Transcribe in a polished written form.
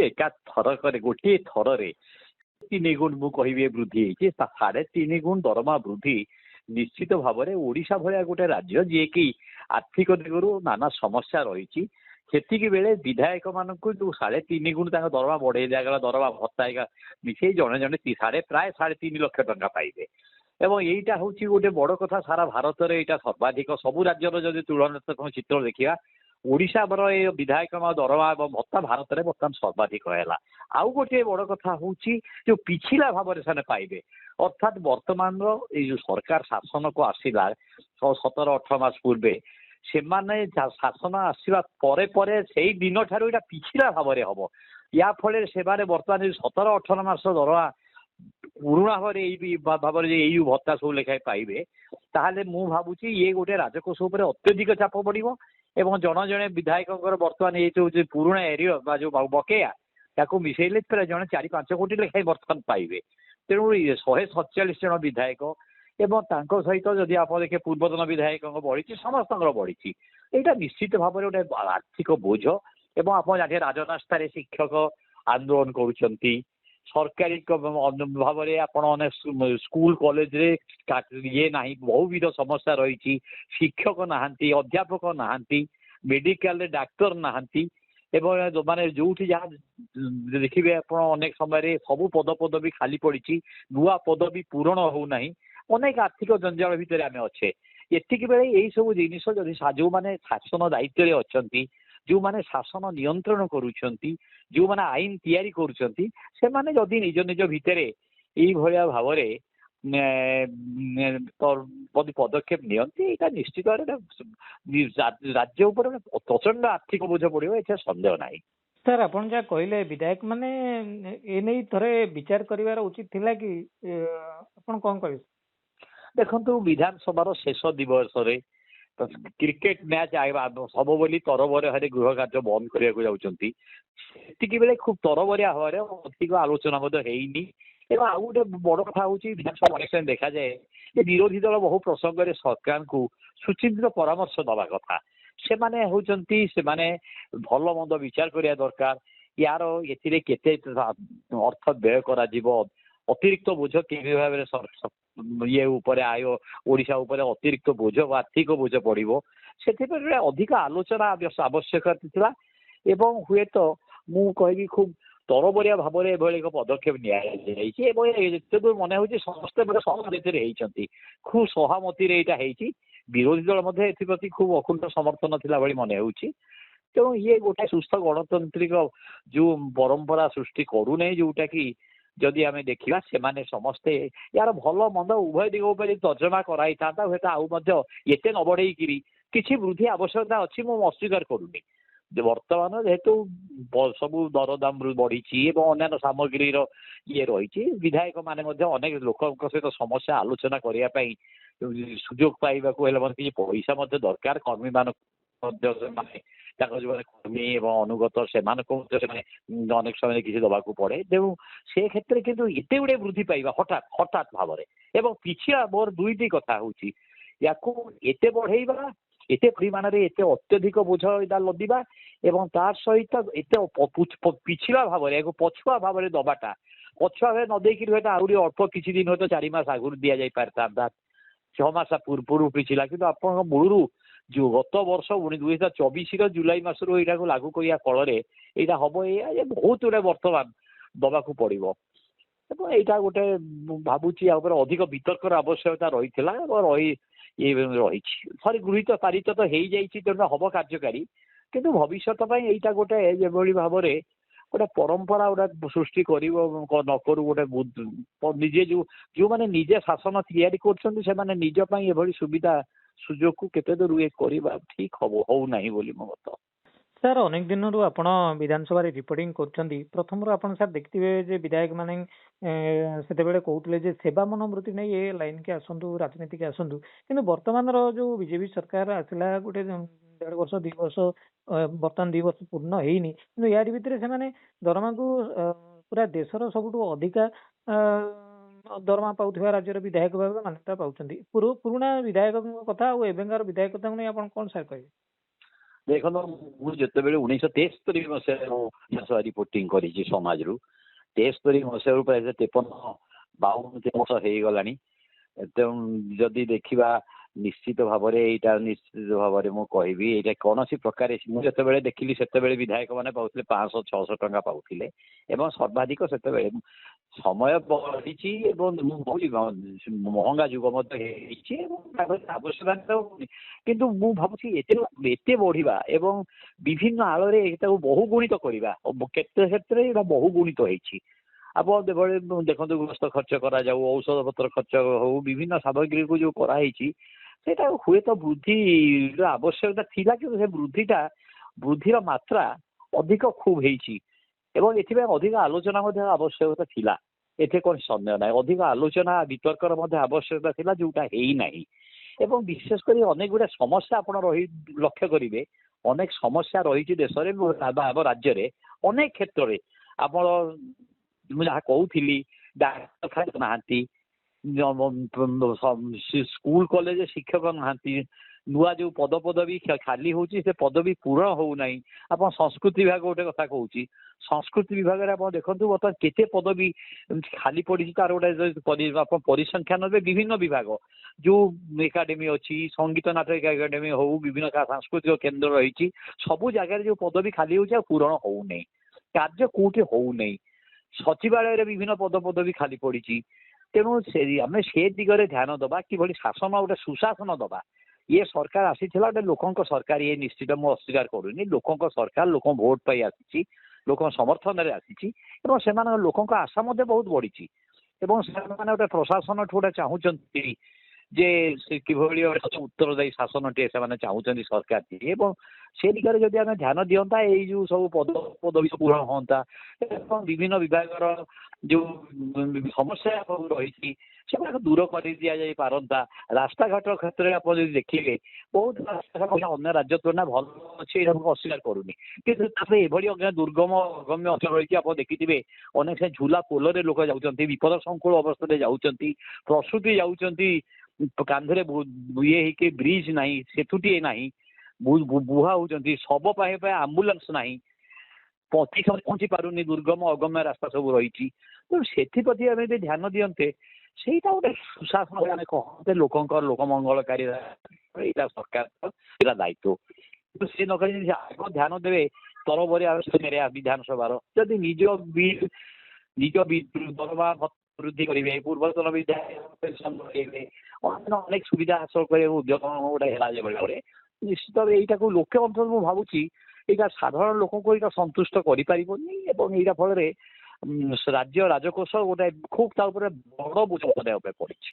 एका थरक गोटे थर 3 गुण मु कहि वृद्धि होती 3.5 गुण दरमा वृद्धि निश्चित भाव में ओडिशा भाया गोटे राज्य जी कि आर्थिक दिगु नाना समस्या रही सेतिक बेले विधायक मान जो 3.5 गुण दरमा बढ़े दिगला दरमा भत्ता मिसे जड़े जड़े प्राय 3.5 लाख टंका पाइबे एवं यहीटा हूँ गोटे बड़ कथा सारा भारत में यहाँ सर्वाधिक सबू राज्यर जब तुलनात्मक चित्र देखा ओडिशा विधायक दरमा भत्ता भारत में बर्तमान सर्वाधिक है आउ गोटे बड़ कथा हूँ जो पिछला भाव में पाइबे अर्थात वर्तमान जो सरकार शासन को आसला 17-18 मास पूर्वे से शासन आसवा से दिन ठार यहाँ पिछला भाव में हम या फल से बर्तमान 17-18 मास दरमा पुरुणा भाव में भत्ता सब लेखाएं पाइबे ताहले मु भावुची ये गोटे राजकोष उपर अत्यधिक चाप पड़ो एवं जन जड़े विधायक बर्तमान ये जो पुराणा एरिया जो बकेया ताको मिसेले जड़े 4-5 कोटी लेखाएं बर्तमान पाइबे तेणु 147 जन विधायक एवं सहित जदि आप देखे पूर्वतन विधायक बढ़ी समस्त बढ़ी यहाँ निश्चित भाव में गोटे आर्थिक बोझ एवं आप जाने राजनास्तार शिक्षक आंदोलन करुँच सरकारी भाव में आपण स्कूल कॉलेज रे ये ना बहुविध समस्या रही शिक्षक नहांती अध्यापक नहांती मेडिकल डाक्तर नहांती एवं माने जो जहाँ देखिए आप अनेक समय सबू पदपदवी खाली पड़ी नुआ पदवी पूरण होना अनेक आर्थिक जंजाल भितर आम अच्छे एतिक बेले यही सब जिनिस जो मैंने शासन दायित्व अच्छा जो मैंने शासन नियंत्रण करुँच जो मैंने आईन तैयारी करुँच से माने जदि निज निज भितर यही भाया भाव पदक्षेप नियंती यहाँ निश्चित राज्य उपर प्रचंड आर्थिक बोझ पड़ो ये संदेह ना। सर आपन जहाँ कहले विधायक माने ए नहीं थोड़े विचार करिवार उचित थिला कि आपन कौन कहे देखो विधानसभा शेष दिवस क्रिकेट मैच सब बोली तरबरिया गृह कार्य बंद करने जाती बेले खूब तरबरिया भाव अधिक आलोचना होनी एवं आउ गोटे बड़ कथा हूँ विधानसभा इलेक्शन देखा जाए कि विरोधी दल बहु प्रसंग में सरकार को सुचिंतित परामर्श दवा कथा से माने होचंती से माने भल मंद विचार करिया दरकार यार एथिरे केते अर्थ व्यय करा जीवो अतिरिक्त बोझ कि भाव में ये ऊपर आय ओडिशा ऊपर अतिरिक्त बोझ आर्थिक बोझ पड़ो से अधिक आलोचना आवश्यकता थिला एवं हुए तो मु कहि खूब तरबरिया भाव में एक पदक्षेप निते दूर मन हो समस्ते सहमति खूब सहामति विरोधी दल एप्रति खूब अकुंठ समर्थन थिला भली मन हो तेणु ये गोटे सुस्थ गणतांत्रिक जो परंपरा सृष्टि करूने जोटा कि जदि आम देखा से समस्ते यार भल मंद उभय दिग तर्जमा कराई था हूँ आउ एते न बढ़ई किसी वृद्धि आवश्यकता अच्छी मुझे अस्वीकार करूनी वर्तमान जेहेतु सब दरदाम बढ़ी अन्य सामग्री ये रही विधायक माने अनेक लोक सहित समस्या आलोचना करने सुजोग पाइबा किसी पैसा दरकार कर्मी मान जो कर्मी एवं अनुगत से अनेक समय किसी दवाक पड़े तेणु से क्षेत्र में कितु एत गुड़े वृद्धि पाइबा हठात हठात भाव में पिछला मोर दुईटी कथा हूँ या एत बढ़ेबा एत परिमाण एत अत्यधिक बोझ लदिबा एवं तार सहित एत पिछला भाव में पछुआ भाव में दबाटा पछुआ भाव नदेक आहरी अल्प किसी दिन हूँ 4 मास आगुरी दि जा पारता 6 मास पूर्व पिछला कि आप मूलू जो गत वर्ष 2024 जुलाई मासरू यहाँ लागू करने फल यहाँ हम ये बहुत गुड़े बर्तमान दबाक पड़ो यहाँ गोटे भावुची अधिक वितर्कर आवश्यकता रही ये रही सरी गृहित पारित तो हो तेणु हम कार्यकारी किंतु भविष्य यहाँ गोटे भाव में गोटे परंपरा गोटे सृष्टि न करू गोटे निजे जो मैंने निजे शासन तैयारी कर निजपाई सुविधा सुजोग को केते दूर ये करवा ठीक हम हो ना बोली मो मत। सर अनेक दिन आपण विधानसभा रिपोर्टिंग कर प्रथम आपण सर देखिए विधायक माने से कहते सेवा मनोवृत्ति नहीं ये लाइन के आसतु राजनीति के आसतु किंतु वर्तमान जो बीजेपी सरकार आसला गोटे 1.5 वर्ष 2 वर्ष बर्तमान 2 वर्ष पूर्ण होनी कि यार भितर से दरमा को पूरा देशर सबुठ अधिका दरमा पाउथवा राज्यर विधायक भाव मान्यता पाउछंती पुरुणा विधायक कथा और एबेंगार विधायक कथा नहीं आप कौन सर कहे ଦେଖନ୍ତୁ ମୁଁ ଯେତେବେଳେ 1973 ମସିହାରେ ରିପୋର୍ଟିଂ କରିଛି ସମାଜରୁ 73 ମସିହାରୁ ପ୍ରାୟ 53-52 ବର୍ଷ ହେଇଗଲାଣି। ତେଣୁ ଯଦି ଦେଖିବା ନିଶ୍ଚିତ ଭାବରେ ଏଇଟା ନିଶ୍ଚିତ ଭାବରେ ମୁଁ କହିବି ଏଇଟା କୌଣସି ପ୍ରକାର ମୁଁ ଯେତେବେଳେ ଦେଖିଲି ସେତେବେଳେ ବିଧାୟକ ମାନେ ପାଉଥିଲେ 500-600 ଟଙ୍କା ପାଉଥିଲେ ଏବଂ ସର୍ବାଧିକ ସେତେବେଳେ ସମୟ ବଢିଛି ଏବଂ ମୁଁ କହୁଛି ମହଙ୍ଗା ଯୁଗ ମଧ୍ୟ ହେଇଛି ଏବଂ ଆବଶ୍ୟକତା ହଉନି। କିନ୍ତୁ ମୁଁ ଭାବୁଛି ଏତେ ବଢିବା ଏବଂ ବିଭିନ୍ନ ଆଳରେ ଏଟାକୁ ବହୁଗୁଣିତ କରିବା କେତେ କ୍ଷେତ୍ରରେ ଏଇଟା ବହୁଗୁଣିତ ହେଇଛି। ଆପଣ ଦେଖନ୍ତୁ ଗ୍ରସ୍ତ ଖର୍ଚ୍ଚ କରାଯାଉ ଔଷଧ ପତ୍ର ଖର୍ଚ୍ଚ ହଉ ବିଭିନ୍ନ ସାମଗ୍ରୀକୁ ଯୋଉ କରାହେଇଛି ସେଇଟା ହୁଏତ ବୃଦ୍ଧିର ଆବଶ୍ୟକତା ଥିଲା କିନ୍ତୁ ସେ ବୃଦ୍ଧିର ମାତ୍ରା ଅଧିକ ଖୁବ ହେଇଛି ଏବଂ ଏଥିପାଇଁ ଅଧିକ ଆଲୋଚନା ମଧ୍ୟ ଆବଶ୍ୟକତା ଥିଲା। ଏଥିରେ କୌଣସି ସନ୍ଦେହ ନାହିଁ। ଅଧିକ ଆଲୋଚନା ବିତର୍କର ମଧ୍ୟ ଆବଶ୍ୟକତା ଥିଲା ଯୋଉଟା ହେଇନାହିଁ ଏବଂ ବିଶେଷ କରି ଅନେକ ଗୁଡେ ସମସ୍ୟା ଆପଣ ଲକ୍ଷ୍ୟ କରିବେ ଅନେକ ସମସ୍ୟା ରହିଛି ଦେଶରେ ଆମ ରାଜ୍ୟରେ ଅନେକ କ୍ଷେତ୍ରରେ। ଆପଣ ମୁଁ ଯାହା କହୁଥିଲି ଡାକ୍ତରଖାନା ନାହାନ୍ତି, ସ୍କୁଲ କଲେଜ ଶିକ୍ଷକ ନାହାନ୍ତି, ନୂଆ ଯୋଉ ପଦପଦବୀ ଖାଲି ହଉଛି ସେ ପଦବୀ ପୂରଣ ହଉନାହିଁ। ଆପଣ ସଂସ୍କୃତି ବିଭାଗ ଗୋଟେ କଥା କହୁଛି, ସଂସ୍କୃତି ବିଭାଗରେ ଆପଣ ଦେଖନ୍ତୁ ବର୍ତ୍ତମାନ କେତେ ପଦବୀ ଖାଲି ପଡିଛି ତାର ଗୋଟେ ଆପଣ ପରିସଂଖ୍ୟାନ ନେବେ ବିଭିନ୍ନ ବିଭାଗ ଯୋଉ ଏକାଡେମୀ ଅଛି ସଙ୍ଗୀତ ନାଟକ ଏକାଡେମୀ ହଉ ବିଭିନ୍ନ ସାଂସ୍କୃତିକ କେନ୍ଦ୍ର ରହିଛି ସବୁ ଜାଗାରେ ଯୋଉ ପଦବୀ ଖାଲି ହଉଛି ଆଉ ପୂରଣ ହଉନାହିଁ। କାର୍ଯ୍ୟ କୋଉଠି ହଉନାହିଁ। ସଚିବାଳୟରେ ବିଭିନ୍ନ ପଦପଦବୀ ଖାଲି ପଡିଛି। ତେଣୁ ଆମେ ସେ ଦିଗରେ ଧ୍ୟାନ ଦବା କିଭଳି ଶାସନ ଗୋଟେ ସୁଶାସନ ଦବା। ଇଏ ସରକାର ଆସିଥିଲା ଗୋଟେ ଲୋକଙ୍କ ସରକାର ଇଏ ନିଶ୍ଚିତ ମୁଁ ଅସ୍ୱୀକାର କରୁନି। ଲୋକଙ୍କ ସରକାର ଲୋକଙ୍କ ଭୋଟ ପାଇ ଆସିଛି, ଲୋକଙ୍କ ସମର୍ଥନରେ ଆସିଛି ଏବଂ ସେମାନଙ୍କ ଲୋକଙ୍କ ଆଶା ମଧ୍ୟ ବହୁତ ବଢିଛି ଏବଂ ସେମାନେ ଗୋଟେ ପ୍ରଶାସନଠୁ ଗୋଟେ ଚାହୁଁଛନ୍ତି ଯେ ସେ କିଭଳି ଉତ୍ତରଦାୟୀ ଶାସନଟିଏ ସେମାନେ ଚାହୁଁଛନ୍ତି ସରକାର ଏବଂ ସେ ଦିଗରେ ଯଦି ଆମେ ଧ୍ୟାନ ଦିଅନ୍ତା ଏଇ ଯୋଉ ସବୁ ପଦବୀ ପୂରଣ ହୁଅନ୍ତା ଏବଂ ବିଭିନ୍ନ ବିଭାଗର ଯୋଉ ସମସ୍ୟା ସବୁ ରହିଛି ସେଗୁଡାକ ଦୂର କରି ଦିଆଯାଇ ପାରନ୍ତା। ରାସ୍ତାଘାଟ କ୍ଷେତ୍ରରେ ଆପଣ ଯଦି ଦେଖିବେ ବହୁତ ରାସ୍ତାଘାଟ ଅନ୍ୟ ରାଜ୍ୟ ତୁଳନା ଭଲ ଅଛି ଏଇଟା ମୁଁ ଅସ୍ୱୀକାର କରୁନି କିନ୍ତୁ ତାପରେ ଏଭଳି ଦୁର୍ଗମ ଅଗମ୍ୟ ଅଞ୍ଚଳ ରହିଛି ଆପଣ ଦେଖିଥିବେ ଅନେକ ସେ ଝୁଲା ପୋଲରେ ଲୋକ ଯାଉଛନ୍ତି, ବିପଦ ସଂକୁଳ ଅବସ୍ଥାରେ ଯାଉଛନ୍ତି, ପ୍ରସୂତି ଯାଉଛନ୍ତି, କାନ୍ଧରେ ଇଏ ହେଇକି ବ୍ରିଜ ନାହିଁ, ସେତୁଟିଏ ନାହିଁ, ବୁହା ହଉଛନ୍ତି, ଶବ ପାଇବା ପାଇଁ ଆମ୍ବୁଲାନ୍ସ ନାହିଁ, ପହଞ୍ଚି ପାରୁନି, ଦୁର୍ଗମ ଅଗମ୍ୟ ରାସ୍ତା ସବୁ ରହିଛି। ତେଣୁ ସେଥିପ୍ରତି ଆମେ ଯଦି ଧ୍ୟାନ ଦିଅନ୍ତେ ସେଇଟା ଗୋଟେ ସୁଶାସନ ଆମେ କହନ୍ତେ ଲୋକ ମଙ୍ଗଳକାରୀ ଏଇଟା ସରକାର ଏଇଟା ଦାୟିତ୍ୱ। କିନ୍ତୁ ସେ ନ କରି ଯଦି ଆଗ ଧ୍ୟାନ ଦେବେ ତରବରିଆ ବିଧାନସଭାର ଯଦି ନିଜ ଦରମା ବୃଦ୍ଧି କରିବେ, ପୂର୍ବତନ ବିଧାୟକ ଅନେକ ସୁବିଧା ହାସଲ କରିବାକୁ ଉଦ୍ୟମ ଗୋଟେ ହେଲା ଯେଭଳି ଭାବରେ ନିଶ୍ଚିତ ଏଇଟାକୁ ଲୋକେ ଅନ୍ତତଃ ମୁଁ ଭାବୁଛି ଏଇଟା ସାଧାରଣ ଲୋକଙ୍କୁ ଏଇଟା ସନ୍ତୁଷ୍ଟ କରିପାରିବନି ଏବଂ ଏଇଟା ଫଳରେ ରାଜ୍ୟ ରାଜକୋଷ ଗୋଟେ ଖୁବ୍ ତା ଉପରେ ବଡ ବୋଝ ଉପରେ ପଡିଛି।